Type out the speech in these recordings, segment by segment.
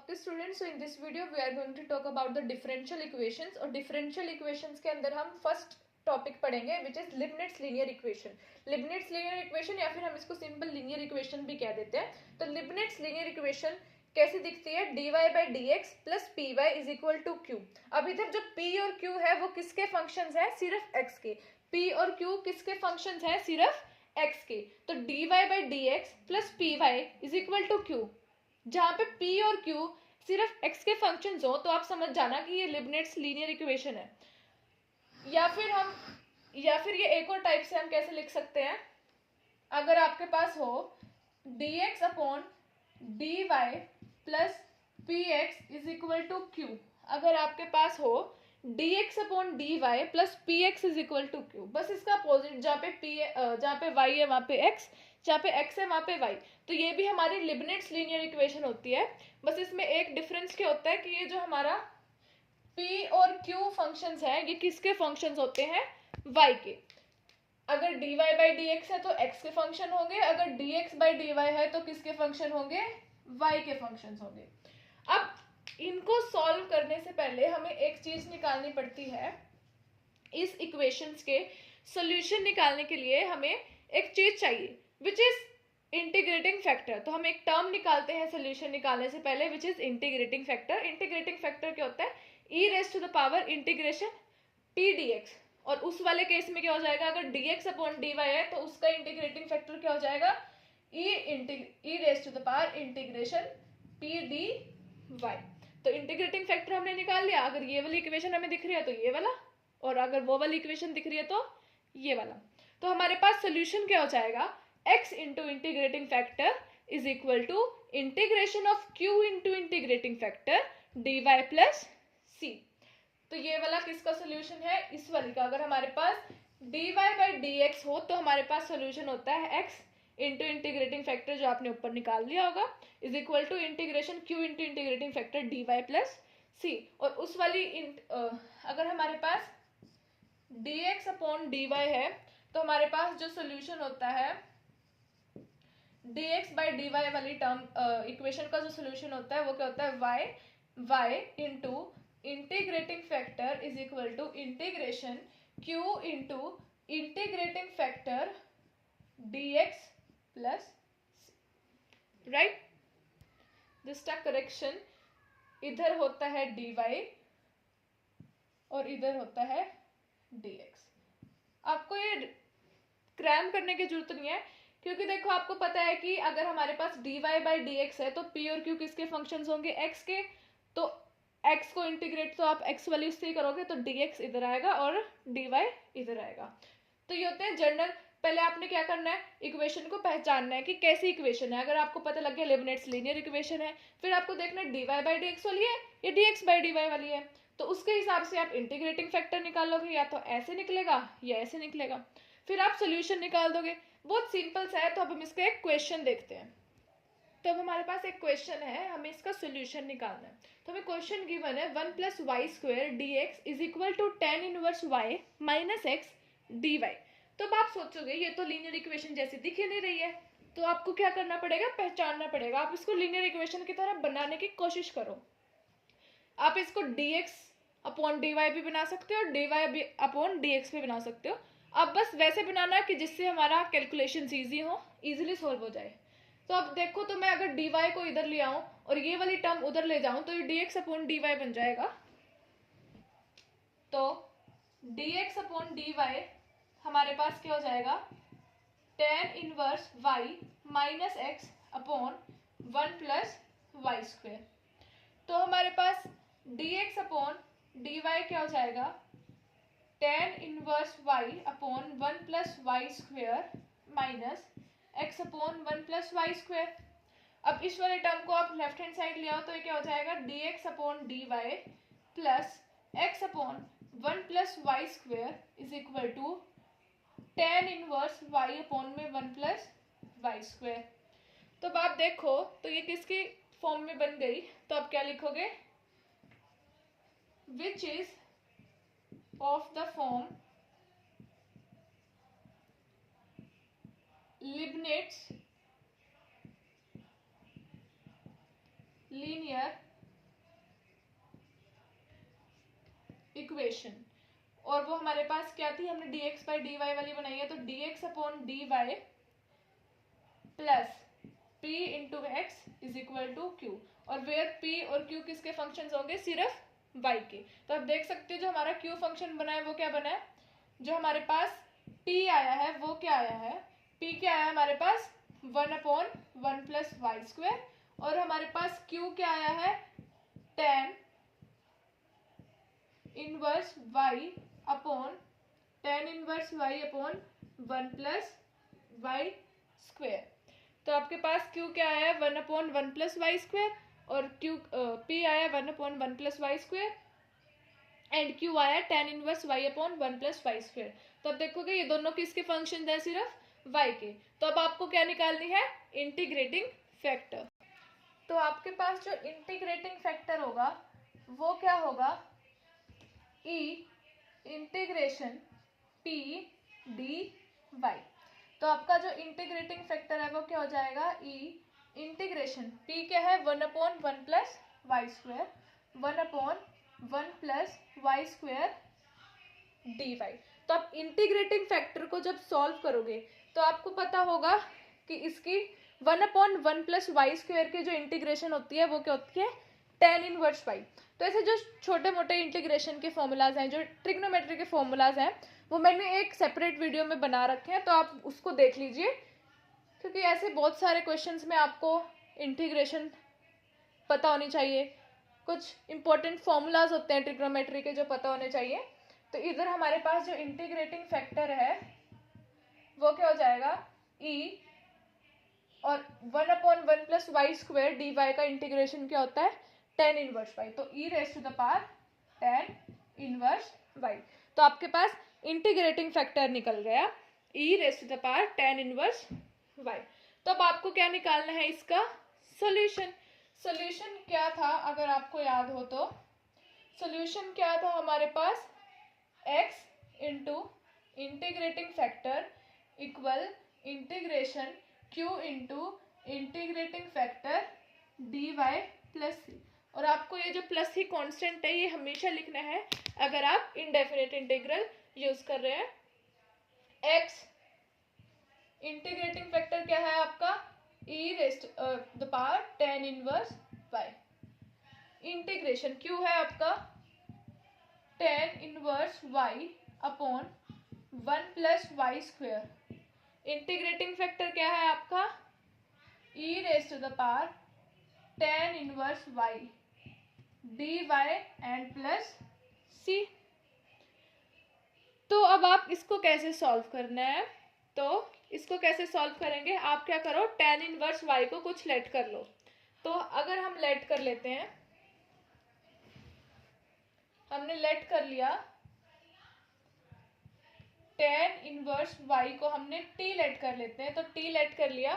Okay students, so in this video we are going to talk about the differential equations. और differential equations के अंदर हम first topic पढ़ेंगे which is Leibnitz linear equation. Leibnitz linear equation या फिर हम इसको सिंपल लीनियर इक्वेशन भी कह देते हैं। तो लिबनिट्ज लीनियर इक्वेशन कैसी दिखती है? dy by d x plus p y is equal to q. अब इधर जो p और q है वो किसके फंक्शंस है? सिर्फ x के। p और q किसके फंक्शंस है? सिर्फ x के। तो dy by d x plus p y is equal to q. जहां पे p और q सिर्फ x के फंक्शंस हो तो आप समझ जाना कि ये लिबनिट्ज लीनियर इक्वेशन है। या फिर ये एक और टाइप से हम कैसे लिख सकते हैं? अगर आपके पास हो dx upon dy plus p x is equal to q. अगर आपके पास हो dx upon dy plus p x is equal to q, बस इसका अपोजिट, जहाँ पे y है वहां पे x, जहाँ पे x है वहां पे y। तो ये भी हमारी लिबनिट्ज लीनियर इक्वेशन होती है। बस इसमें एक डिफरेंस क्या होता है कि ये जो हमारा p और q फंक्शंस है ये किसके फंक्शंस होते हैं? y के। अगर dy बाई डी एक्स है तो x के फंक्शन होंगे, अगर dx बाई dy है तो किसके फंक्शन होंगे? y के फंक्शंस होंगे। अब इनको सॉल्व करने से पहले हमें एक चीज निकालनी पड़ती है। इस इक्वेशंस के सॉल्यूशन निकालने के लिए हमें एक चीज चाहिए विच इज इंटीग्रेटिंग फैक्टर। तो हम एक टर्म निकालते हैं सॉल्यूशन निकालने से पहले which is integrating factor. Integrating factor क्या होता है? e raise to the power integration t dx। और उस वाले केस में क्या हो जाएगा? अगर dx अपॉन dy है तो उसका इंटीग्रेटिंग फैक्टर क्या हो जाएगा? e raise to the power integration t dy। तो इंटीग्रेटिंग फैक्टर हमने निकाल लिया। अगर ये वाली इक्वेशन हमें दिख रही है तो ये वाला, और अगर वो वाली इक्वेशन दिख रही है तो ये वाला। तो हमारे पास सोल्यूशन क्या हो जाएगा? x into integrating factor is equal to integration of q into integrating factor dy plus c। तो ये वाला किसका सोल्यूशन है? इस वाली का। अगर हमारे पास dy बाई डी एक्स हो तो हमारे पास सोल्यूशन होता है x इंटू इंटीग्रेटिंग फैक्टर जो आपने ऊपर निकाल लिया होगा is equal to integration q into integrating factor dy plus c। और उस वाली अगर हमारे पास dx अपॉन dy है तो हमारे पास जो सोल्यूशन होता है dx बाई dy वाली टर्म इक्वेशन का जो सोल्यूशन होता है वो क्या होता है? y into integrating factor is equal to integration q into integrating factor dx plus c, right. This का करेक्शन, इधर होता है dy और इधर होता है dx। आपको ये क्रैम करने की जरूरत नहीं है क्योंकि देखो आपको पता है कि अगर हमारे पास dy बाई डी एक्स है तो p और q किसके फंक्शंस होंगे? x के। तो x को इंटीग्रेट तो आप x वैल्यू से ही करोगे तो dx इधर आएगा और dy इधर आएगा। तो ये होते हैं जनरल। पहले आपने क्या करना है? इक्वेशन को पहचानना है कि कैसी इक्वेशन है। अगर आपको पता लग गया लिबनिट्ज लीनियर इक्वेशन है, फिर आपको देखना है dy बाई डी एक्स वाली है या dx बाई dy वाली है। तो उसके हिसाब से आप इंटीग्रेटिंग फैक्टर निकालोगे, या तो ऐसे निकलेगा या ऐसे निकलेगा, फिर आप सोल्यूशन निकाल दोगे। बहुत सिंपल सा है। तो अब हम इसका एक क्वेश्चन देखते हैं। तो अब हमारे पास एक क्वेश्चन है, हमें इसका सोल्यूशन निकालना है। तो हमें क्वेश्चन गिवन है 1 plus y square d x is equal to tan inverse y minus x d y. तो अब आप सोचोगे ये तो लीनियर इक्वेशन जैसी दिख ही नहीं रही है, तो आपको क्या करना पड़ेगा? पहचानना पड़ेगा। आप इसको लीनियर इक्वेशन की तरह बनाने की कोशिश करो। आप इसको dx अपॉन dy भी बना सकते हो और dy अपॉन dx भी बना सकते हो। अब बस वैसे बनाना कि जिससे हमारा कैलकुलेशन ईजी हो, इजीली सॉल्व हो जाए। तो अब देखो, तो मैं अगर dy को इधर ले आऊं और ये वाली टर्म उधर ले जाऊं तो ये dx अपॉन dy बन जाएगा। तो dx अपॉन dy हमारे पास क्या हो जाएगा? Tan inverse y minus x upon 1 plus y square. तो हमारे पास dx अपॉन dy क्या हो जाएगा? Tan inverse y upon 1 plus y square minus x upon 1 plus y square. अब इस वाले टर्म को आप लेफ्ट हैंड साइड ले आओ तो ये क्या हो जाएगा? dx upon dy plus x upon 1 plus y square is equal to tan inverse y upon में 1 प्लस वाई स्क्वायर। तो अब आप देखो तो ये किसकी फॉर्म में बन गई? तो आप क्या लिखोगे? Which is of the form Leibnitz linear equation, और वो हमारे पास क्या थी, हमने dx बाई dy वाली बनाई है, तो dx upon dy plus p into x is equal to q, और वेयर p और q किसके फंक्शंस होंगे, सिर्फ y के। तो आप देख सकते हो जो हमारा q फंक्शन बना है वो क्या बना है, जो हमारे पास p आया है वो क्या आया है, p क्या आया है हमारे पास 1/1 प्लस वाई स्क्वायर, और हमारे पास q क्या आया है tan inverse y upon tan inverse y upon 1 plus y square. तो आपके पास q क्या आया है 1/1 प्लस वाई स्क्वायर, और p आया 1/1 plus y square, and q आया tan inverse y upon 1 plus y square. तो अब देखोगे ये दोनों किसके फंक्शन है, सिर्फ y के। तो अब आपको क्या निकालनी है, इंटीग्रेटिंग फैक्टर। तो आपके पास जो इंटीग्रेटिंग फैक्टर होगा वो क्या होगा, e इंटीग्रेशन p dy। तो आपका जो इंटीग्रेटिंग फैक्टर है वो क्या हो जाएगा, e इंटीग्रेशन p क्या है 1/1 plus y square, 1/1 plus y square dy। तो आप इंटीग्रेटिंग फैक्टर को जब सॉल्व करोगे तो आपको पता होगा कि इसकी 1/1 प्लस वाई स्क्वायर की जो इंटीग्रेशन होती है वो क्या होती है, tan इनवर्स y। तो ऐसे जो छोटे मोटे इंटीग्रेशन के फॉर्मूलाज हैं, जो ट्रिग्नोमेट्री के फॉर्मूलाज हैं, वो मैंने एक सेपरेट वीडियो में बना रखे हैं, तो आप उसको देख लीजिए, क्योंकि ऐसे बहुत सारे क्वेश्चंस में आपको इंटीग्रेशन पता होनी चाहिए, कुछ इंपॉर्टेंट फॉर्मूलाज होते हैं ट्रिग्नोमेट्री के जो पता होने चाहिए। तो इधर हमारे पास जो इंटीग्रेटिंग फैक्टर है वो क्या हो जाएगा, e, और 1/1 प्लस वाई स्क्वायर dy का इंटीग्रेशन क्या होता है, tan इनवर्स y। तो e raise to the power tan inverse y। तो आपके पास इंटीग्रेटिंग फैक्टर निकल गया e raise to the power tan inverse y। तो अब आपको क्या निकालना है, इसका सॉल्यूशन। सॉल्यूशन क्या था अगर आपको याद हो तो, सॉल्यूशन क्या था हमारे पास, x into integrating factor equal integration q into integrating factor dy plus C. और आपको ये जो प्लस ही कांस्टेंट है ये हमेशा लिखना है अगर आप इंडेफिनिट इंटीग्रल यूज कर रहे हैं। x इंटीग्रेटिंग फैक्टर क्या है आपका, e raised the power tan inverse y, integration q है आपका tan inverse y upon 1 plus y square, integrating factor क्या है आपका, e raise to the power tan inverse y dy and plus c। तो अब आप इसको कैसे सॉल्व करना है, तो इसको कैसे सॉल्व करेंगे, आप क्या करो, tan इनवर्स y को कुछ लेट कर लो। तो अगर हम लेट कर लेते हैं, हमने लेट कर लिया tan इनवर्स y को, हमने t लेट कर लेते हैं, तो t लेट कर लिया,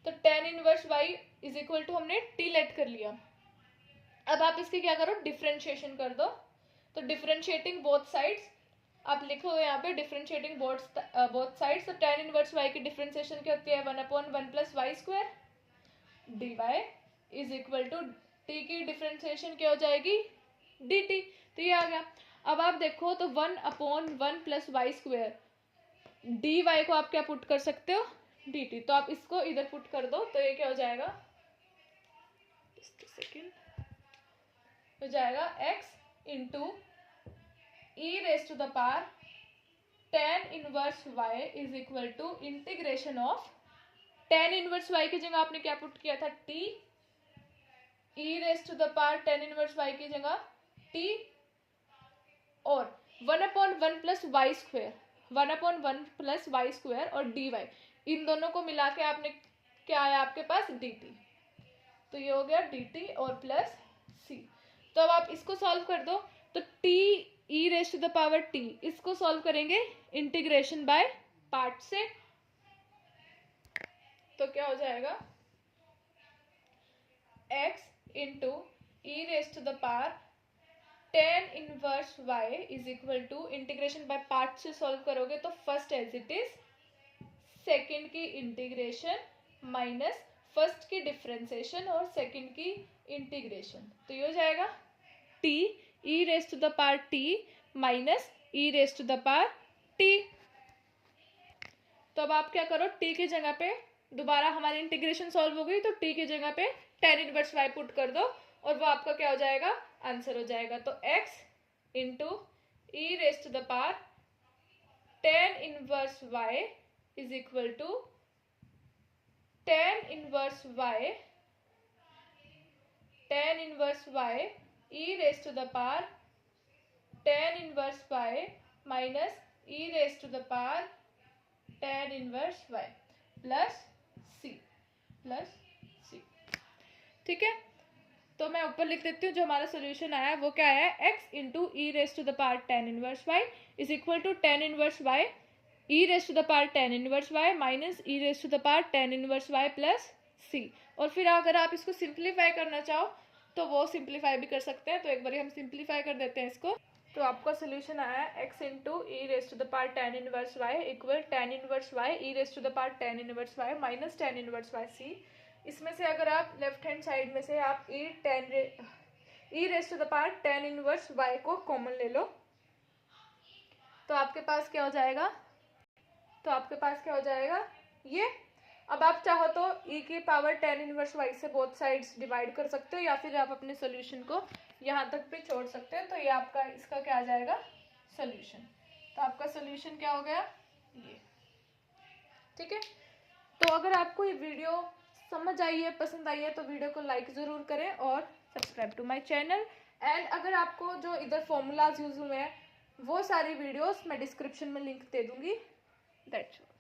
तो tan inverse y is equal to हमने t लेट कर लिया। अब आप इसकी क्या करो, डिफरेंशिएशन कर दो। तो डिफरेंशिएटिंग बोथ साइड्स, आप लिखो यहाँ पे डिफरेंशिएटिंग बोथ साइड्स। तो tan इनवर्स y की डिफरेंशिएशन क्या होती है, 1/1 plus y square dy is equal to t की डिफरेंशिएशन क्या हो जाएगी, dt। तो ये आ गया। अब आप देखो तो 1/1 प्लस वाई स्क्वायर dy को आप क्या पुट कर सकते हो, dt। तो आप इसको इधर पुट कर दो, तो ये क्या हो जाएगा, सेकेंड हो जाएगा x into e raise to the power tan inverse y is equal to integration of, tan inverse y की जगह आपने क्या पुट किया था, t, e raise to the power tan inverse y की जगह t, और 1/1 plus y square, 1/1 plus y square और dy, इन दोनों को मिला के आपने क्या आया आपके पास, dt। तो ये हो गया dt और प्लस c। तो अब आप इसको सॉल्व कर दो, तो t e raise to the power t, इसको सॉल्व करेंगे इंटीग्रेशन बाय पार्ट से, तो क्या हो जाएगा, x into e raise to the power tan inverse y is equal to, integration by part से सॉल्व करोगे तो first as it is, second की इंटीग्रेशन माइनस फर्स्ट की डिफरेंशिएशन और सेकेंड की इंटीग्रेशन, तो ये हो जाएगा t e raise to the power t minus e raise to the power T. तो अब आप क्या करो, टी की जगह पे दोबारा हमारी इंटीग्रेशन सॉल्व हो गई, तो टी की जगह पे tan इनवर्स y पुट कर दो और वो आपका क्या हो जाएगा, आंसर हो जाएगा। तो x into e raise to the power tan inverse y is equal to tan inverse y e raise to the power tan inverse y minus e raise to the power tan inverse y plus C. ठीक है, तो मैं ऊपर लिख देती हूँ, जो हमारा सोल्यूशन आया है वो क्या आया है, x into e raise to the power tan inverse y is equal to tan inverse y e raise to the power tan inverse y minus e raise to the power tan inverse y plus C. और फिर अगर आप इसको simplify करना चाहो तो वो simplify भी कर सकते हैं। तो एक बार हम सिंप्लीफाई कर देते हैं इसको। तो आपका सोल्यूशन आया है x into e raise to the power tan inverse y equal tan inverse y e raise to the power tan inverse y minus tan inverse y c. इसमें से अगर आप लेफ्ट हैंड साइड में से आप e raise to the power tan inverse y को common ले लो, तो आपके पास क्या हो जाएगा, ये। अब आप चाहो तो e की पावर tan इनवर्स y से बोथ साइड्स डिवाइड कर सकते हो, या फिर आप अपने सोल्यूशन को यहाँ तक भी छोड़ सकते हो। तो ये आपका इसका क्या आ जाएगा, सोल्यूशन। तो आपका सोल्यूशन क्या हो गया, ये। ठीक है, तो अगर आपको ये वीडियो समझ आई है, पसंद आई है, तो वीडियो को लाइक ज़रूर करें और subscribe to my channel. And अगर आपको जो इधर फॉर्मूलाज यूज हुए हैं वो सारी वीडियोस मैं डिस्क्रिप्शन में लिंक दे दूंगी। That's all.